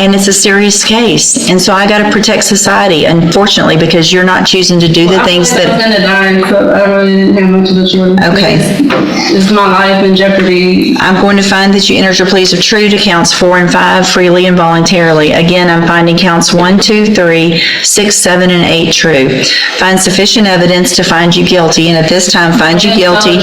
And it's a serious case. And so I got to protect society, unfortunately, because you're not choosing to do the things that... I was gonna die, so I really didn't have much of a choice. Okay. Is my life in jeopardy? I'm going to find that you entered your pleas of true to counts 4 and 5 freely and voluntarily. Again, I'm finding counts 1, 2, 3, 6, 7, and 8 true. Find sufficient evidence to find you guilty, and at this time find you guilty.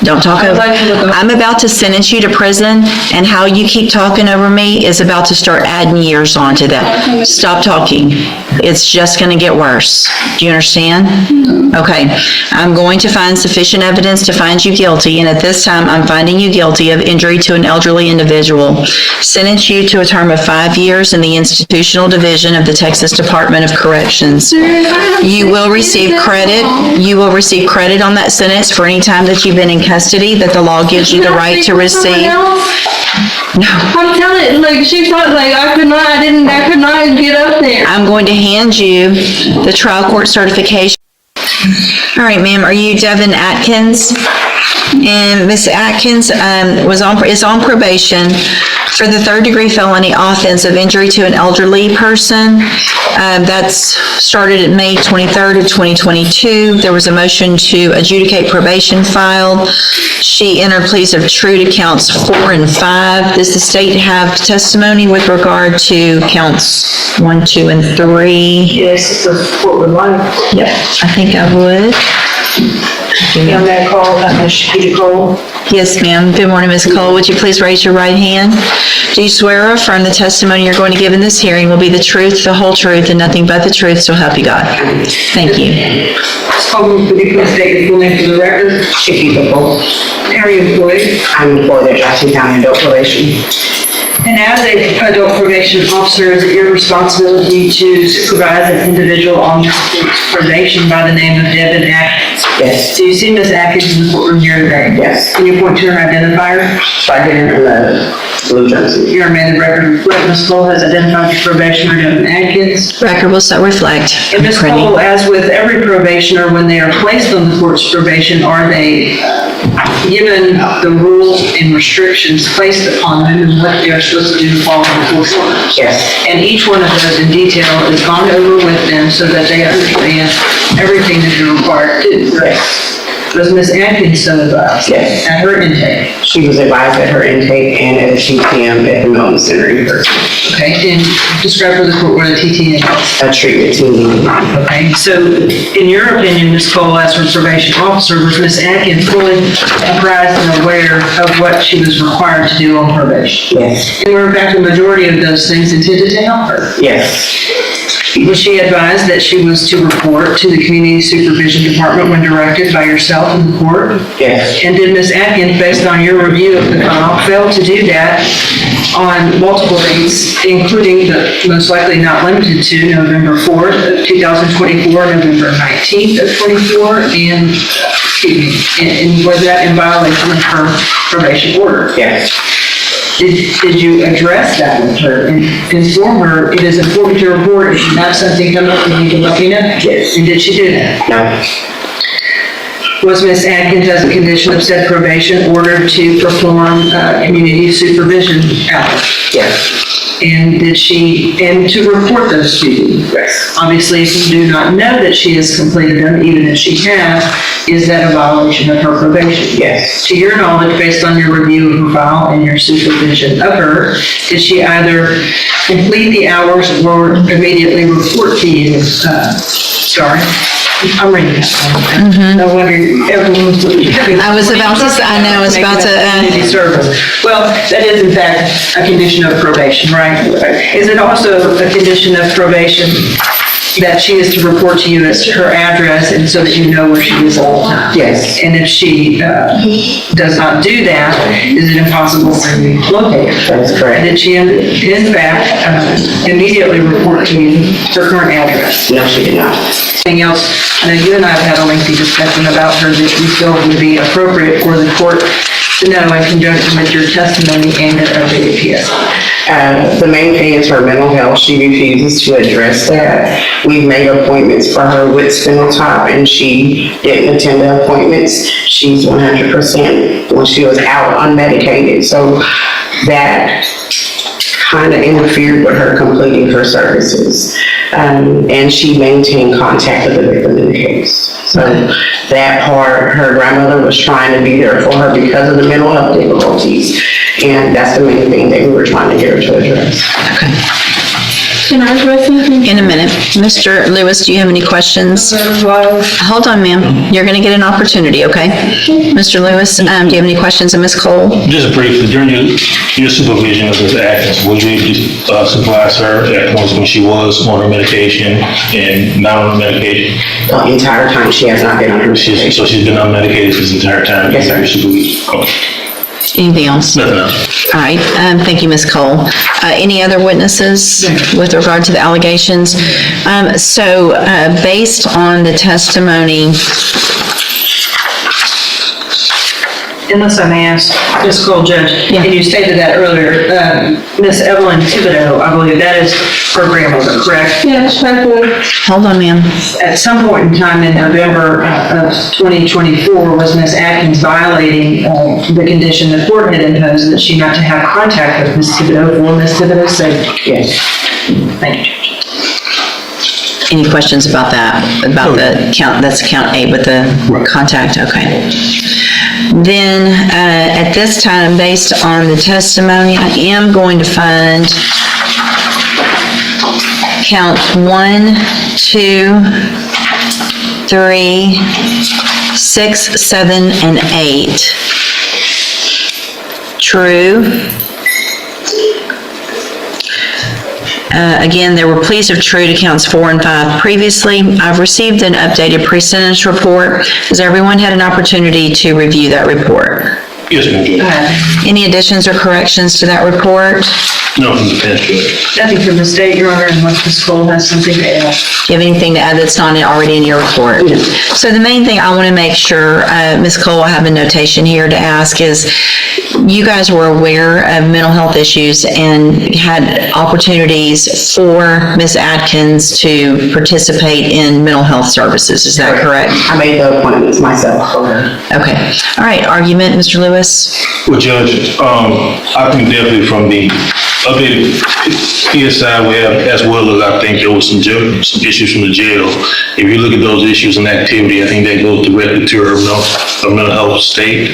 Don't talk over. I'm about to sentence you to prison, and how you keep talking over me is about to start adding years onto that. Stop talking. It's just going to get worse. Do you understand? Okay. I'm going to find sufficient evidence to find you guilty, and at this time, I'm finding you guilty of injury to an elderly individual. Sentence you to a term of 5 years in the institutional division of the Texas Department of Corrections. You will receive credit. You will receive credit on that sentence for any time that you've been in custody that the law gives you the right to receive. No. I'm telling you, like, she thought, like, I could not get up there. I'm going to hand you the trial court certification. All right, ma'am, are you Devon Atkins? And Miss Atkins is on probation for the 3rd-degree felony offense of injury to an elderly person. That's started at May 23rd of 2022. There was a motion to adjudicate probation filed. She entered pleas of true to counts 4 and 5. Does the state have testimony with regard to counts 1, 2, and 3? Yes, the court would like. Yep, I think I would. On that call, Ms. Cole. Yes, ma'am. Good morning, Ms. Cole. Would you please raise your right hand? Do you swear or affirm the testimony you're going to give in this hearing will be the truth, the whole truth, and nothing but the truth, so help you God? Thank you. Ms. Cole, would you please state your full name for the record? Chicky Cole. How are you employed? I'm employed at Jackson County Adult Probation. And as an adult probation officer, is it your responsibility to supervise an individual on probation by the name of Devon Atkins? Yes. Do you see Ms. Atkins in the courtroom here today? Yes. Can you point to her identifier? Right here in the blue jersey. Your amended record reflect Ms. Cole has identified the probationer Devon Atkins. Record will so reflect. And Ms. Cole, as with every probationer, when they are placed on the court's probation, are they given the rules and restrictions placed upon them and what they are supposed to do to follow the court orders? Yes. And each one of those in detail is gone over with them so that they understand everything that they're required to do. Yes. Was Ms. Atkins so advised? Yes. At her intake? She was advised at her intake and at a TTM at the Milton Center in person. Okay, and describe for the court what a TTM is. A treatment team. Okay, so in your opinion, Ms. Cole, as her probation officer, was Ms. Atkins fully apprised and aware of what she was required to do on probation? Yes. And were in fact the majority of those things intended to help her? Yes. Was she advised that she was to report to the Community Supervision Department when directed by yourself in the court? Yes. And did Ms. Atkins, based on your review of the file, fail to do that on multiple dates, including but most likely not limited to November 4th of 2024, November 19th of 24, and was that in violation of her probation order? Yes. Did you address that with her and inform her it is important to report if you have something come up and you can let me know? Yes. And did she do that? No. Was Ms. Atkins, as a condition of said probation, ordered to perform community supervision hours? Yes. And to report those to you? Yes. Obviously, if you do not know that she has completed them, even if she has, is that a violation of her probation? Yes. To your knowledge, based on your review of her file and your supervision of her, did she either complete the hours or immediately report to you? Sorry. I'm reading that. No wonder everyone's looking. I was about to. Community service. Well, that is in fact a condition of probation, right? Is it also a condition of probation that she is to report to you as her address and so that you know where she is all the time? Yes. And if she does not do that, is it impossible for you to locate her? That's correct. Did she in fact immediately report to you her current address? No, she did not. Anything else? I know you and I have had a lengthy discussion about her that you feel would be appropriate for the court to know in conjunction with your testimony and your updated PSI. The main thing is her mental health. She refuses to address that. We've made appointments for her with Spinaltop and she didn't attend the appointments. She's 100% when she was out unmedicated. So that kind of interfered with her completing her services. And she maintained contact with the victim in the case. So that part, her grandmother was trying to be there for her because of the mental health difficulties. And that's the main thing that we were trying to get her to address. Okay. Can I address something? In a minute. Mr. Lewis, do you have any questions? Hold on, ma'am. You're going to get an opportunity, okay? Mr. Lewis, do you have any questions of Ms. Cole? Just briefly, during your supervision of Ms. Atkins, would you supervise her at points when she was on her medication and not on her medication? The entire time she has not been on her medication. So she's been unmedicated this entire time? Yes, sir. Your supervision? Okay. Anything else? Nothing else. All right, thank you, Ms. Cole. Any other witnesses with regard to the allegations? Based on the testimony, Unless I may ask, Ms. Cole, Judge, Yeah. and you stated that earlier, Ms. Evelyn Thibodeau, I believe that is her grandmother, correct? Yes, respectfully. hold on, ma'am. At some point in time in November of 2024, was Ms. Atkins violating the condition the court had imposed that she not to have contact with Ms. Thibodeau for Ms. Thibodeau's sake? Yes. Thank you, Judge. Any questions about that? About the count, that's count 8 with the contact, okay. Then, at this time, based on the testimony, I am going to find count 1, 2, 3, 6, 7, and 8 true. Again, there were pleas of true to counts 4 and 5 previously. I've received an updated pre-sentence report. Has everyone had an opportunity to review that report? Yes, ma'am, Judge. Any additions or corrections to that report? No, from the bench, Judge. Nothing from the state, Your Honor, unless Ms. Cole has something to add. Do you have anything to add that's not already in your report? So the main thing I want to make sure, Ms. Cole, I have a notation here to ask is, you guys were aware of mental health issues and had opportunities for Ms. Atkins to participate in mental health services, is that correct? I made the appointments myself for her. Okay. All right, argument, Mr. Lewis? Well, Judge, I think definitely from the updated PSI we have, as well as I think there was some issues from the jail. If you look at those issues and activity, I think that goes directly to her mental health state.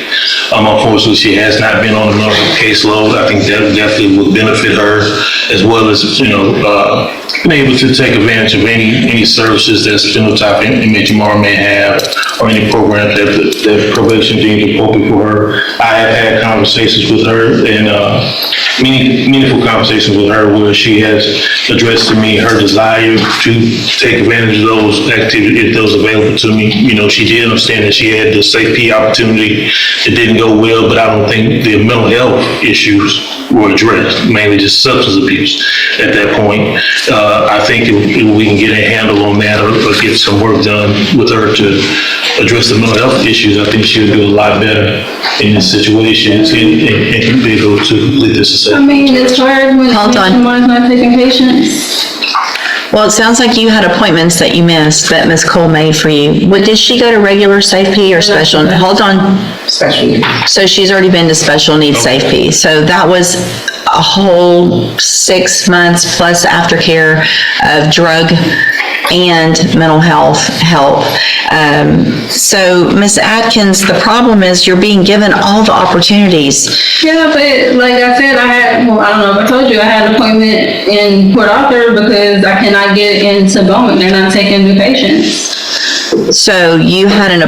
Unfortunately, she has not been on a mental health caseload. I think that definitely would benefit her, as well as, being able to take advantage of any services that phenotype inmate tomorrow may have, or any program that probation deemed appropriate for her. I have had conversations with her, and meaningful conversations with her, where she has addressed to me her desire to take advantage of those activities if those available to me. She did understand that she had the safety opportunity. It didn't go well, but I don't think the mental health issues were addressed, mainly just substance abuse at that point. I think if we can get a handle on that, or get some work done with her to address the mental health issues, I think she would do a lot better in this situation and be able to complete this I assessment. mean, it's hard when Hold on. someone's not taking patients. Well, it sounds like you had appointments that you missed that Ms. Cole made for you. Did she go to regular Safe P or special? Hold on. Special needs. So she's already been to special needs Safe P. So that was a whole 6 months plus aftercare of drug and mental health help. So Ms. Atkins, the problem is you're being given all the opportunities. Yeah, but like I said, I don't know if I told you, I had an appointment in Port Arthur because I cannot get into Bowman. They're not taking new patients. So you had an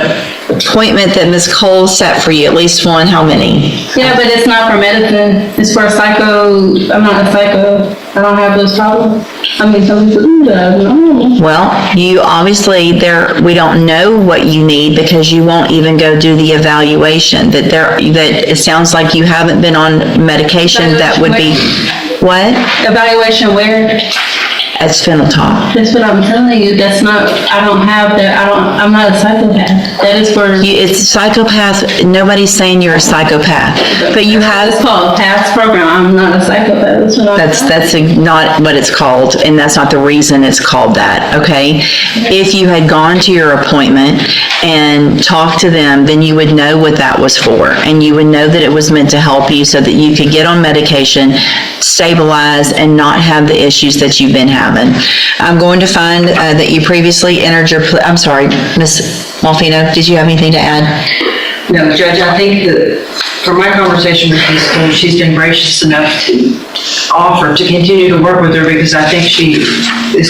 appointment that Ms. Cole set for you, at least one, how many? Yeah, but it's not for medicine. It's for psycho. I'm not a psycho. I don't have those problems. I mean, some people do that. No. Well, you obviously, we don't know what you need because you won't even go do the evaluation. That it sounds like you haven't been on medication that would be, what? Evaluation where? It's Fennel-Top. That's what I'm telling you. That's not, I don't have that, I'm not a psychopath. That is for, It's psychopath, nobody's saying you're a psychopath, but you have, it's called past program. I'm not a psychopath. That's what I'm. that's not what it's called, and that's not the reason it's called that, okay? If you had gone to your appointment and talked to them, then you would know what that was for, and you would know that it was meant to help you so that you could get on medication, stabilize, and not have the issues that you've been having. I'm going to find that you previously entered your, I'm sorry, Ms. Malfino, did you have anything to add? No, Judge, I think that from my conversation with Ms. Cole, she's been gracious enough to offer to continue to work with her because I think she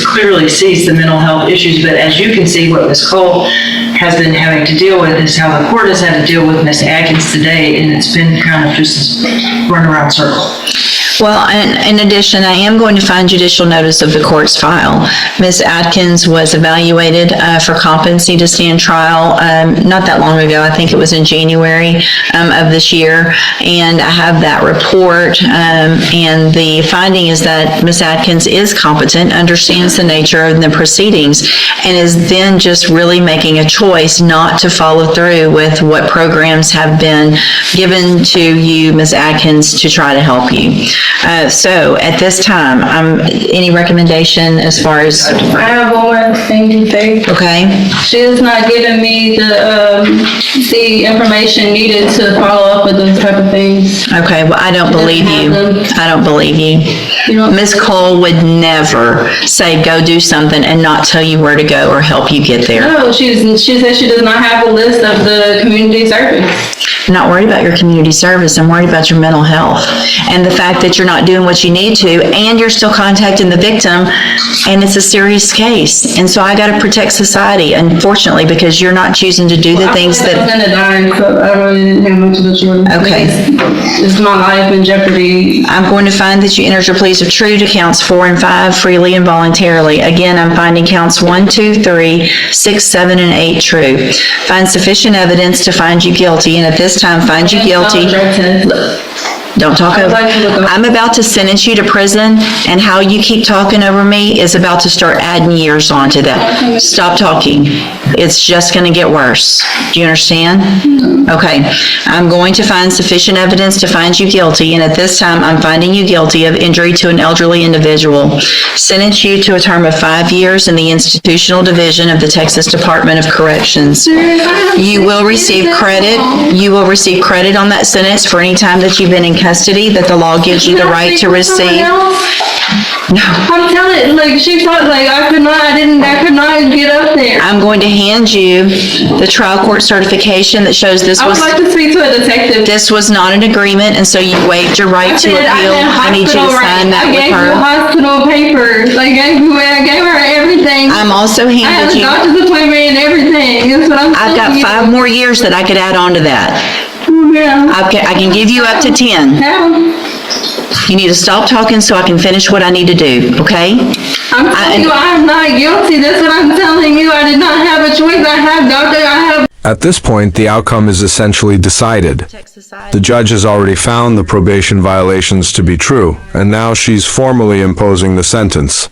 clearly sees the mental health issues. But as you can see, what Ms. Cole has been having to deal with is how the court has had to deal with Ms. Atkins today, and it's been kind of just this runaround circle. Well, in addition, I am going to find judicial notice of the court's file. Ms. Atkins was evaluated for competency to stand trial not that long ago. I think it was in January of this year, and I have that report, and the finding is that Ms. Atkins is competent, understands the nature of the proceedings, and is then just really making a choice not to follow through with what programs have been given to you, Ms. Atkins, to try to help you. So at this time, any recommendation as far as, I have one more thing to say. okay? She is not giving me the information needed to follow up with those type of things. Okay, well, I don't believe you. I don't believe you. You know, Ms. Cole would never say, go do something and not tell you where to go or help you get there. no, she says she does not have a list of the community service. I'm not worried about your community service. I'm worried about your mental health and the fact that you're not doing what you need to, and you're still contacting the victim, and it's a serious case. And so I got to protect society, unfortunately, because you're not choosing to do the things I was that, gonna die, so I really didn't have much of a choice. Okay. It's my life in jeopardy. I'm going to find that you entered your pleas of true to counts 4 and 5 freely and voluntarily. Again, I'm finding counts 1, 2, 3, 6, 7, and 8 true. Find sufficient evidence to find you guilty, and at this time, find you guilty. Don't talk over. I'm about to sentence you to prison, and how you keep talking over me is about to start adding years onto that. Stop talking. It's just going to get worse. Do you understand? Okay. I'm going to find sufficient evidence to find you guilty, and at this time, I'm finding you guilty of injury to an elderly individual. Sentence you to a term of 5 years in the institutional division of the Texas Department of Corrections. You will receive credit. You will receive credit on that sentence for any time that you've been in custody that the law gives you the right to receive. No. I'm telling, like, she thought, like, I could not get up there. I'm going to hand you the trial court certification that shows this I would was, like to speak to a detective. this was not an agreement, and so you waived your right to appeal. I need you to sign that with I gave you her. hospital papers. I gave her everything. I'm also I have handed a you, doctor's appointment and everything. That's what I'm I've got telling you. 5 more years that I could add on to that. Yeah. I can give you up to 10. Now, You need to stop talking so I can finish what I need to do, okay? I'm telling you, I'm not guilty. That's what I'm telling you. I did not have a choice. I have At this point, the outcome is essentially decided. The judge has already found the probation violations to be true, and now she's formally imposing the sentence.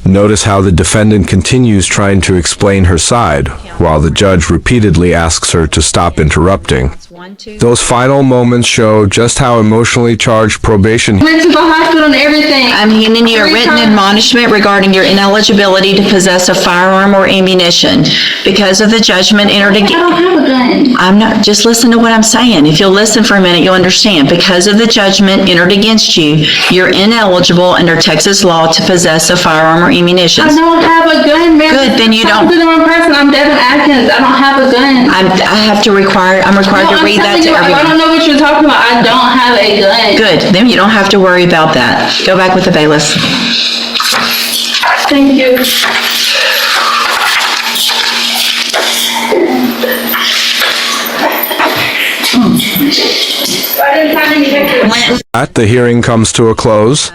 Notice how the defendant continues trying to explain her side, while the judge repeatedly asks her to stop interrupting. Those final moments show just how emotionally charged probation went to the hospital and everything. I'm handing you a written admonishment regarding your ineligibility to possess a firearm or ammunition. Because of the judgment entered I against, don't have a gun. I'm not, just listen to what I'm saying. If you'll listen for a minute, you'll understand. Because of the judgment entered against you, you're ineligible under Texas law to possess a firearm or ammunition. I don't have a gun, man. Good, then you don't- I'm the wrong person. I'm Devon Atkins. I don't have a gun. I'm required to read that to I everyone. don't know what you're talking about. I don't have a gun. Good, then you don't have to worry about that. Go back with the bailiff. Thank you. I didn't have any pictures. The hearing comes to a close.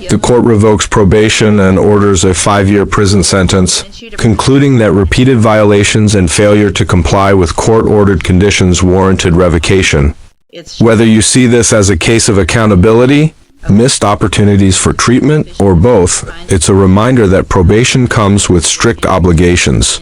The court revokes probation and orders a 5-year prison sentence, concluding that repeated violations and failure to comply with court-ordered conditions warranted revocation. Whether you see this as a case of accountability, missed opportunities for treatment, or both, it's a reminder that probation comes with strict obligations.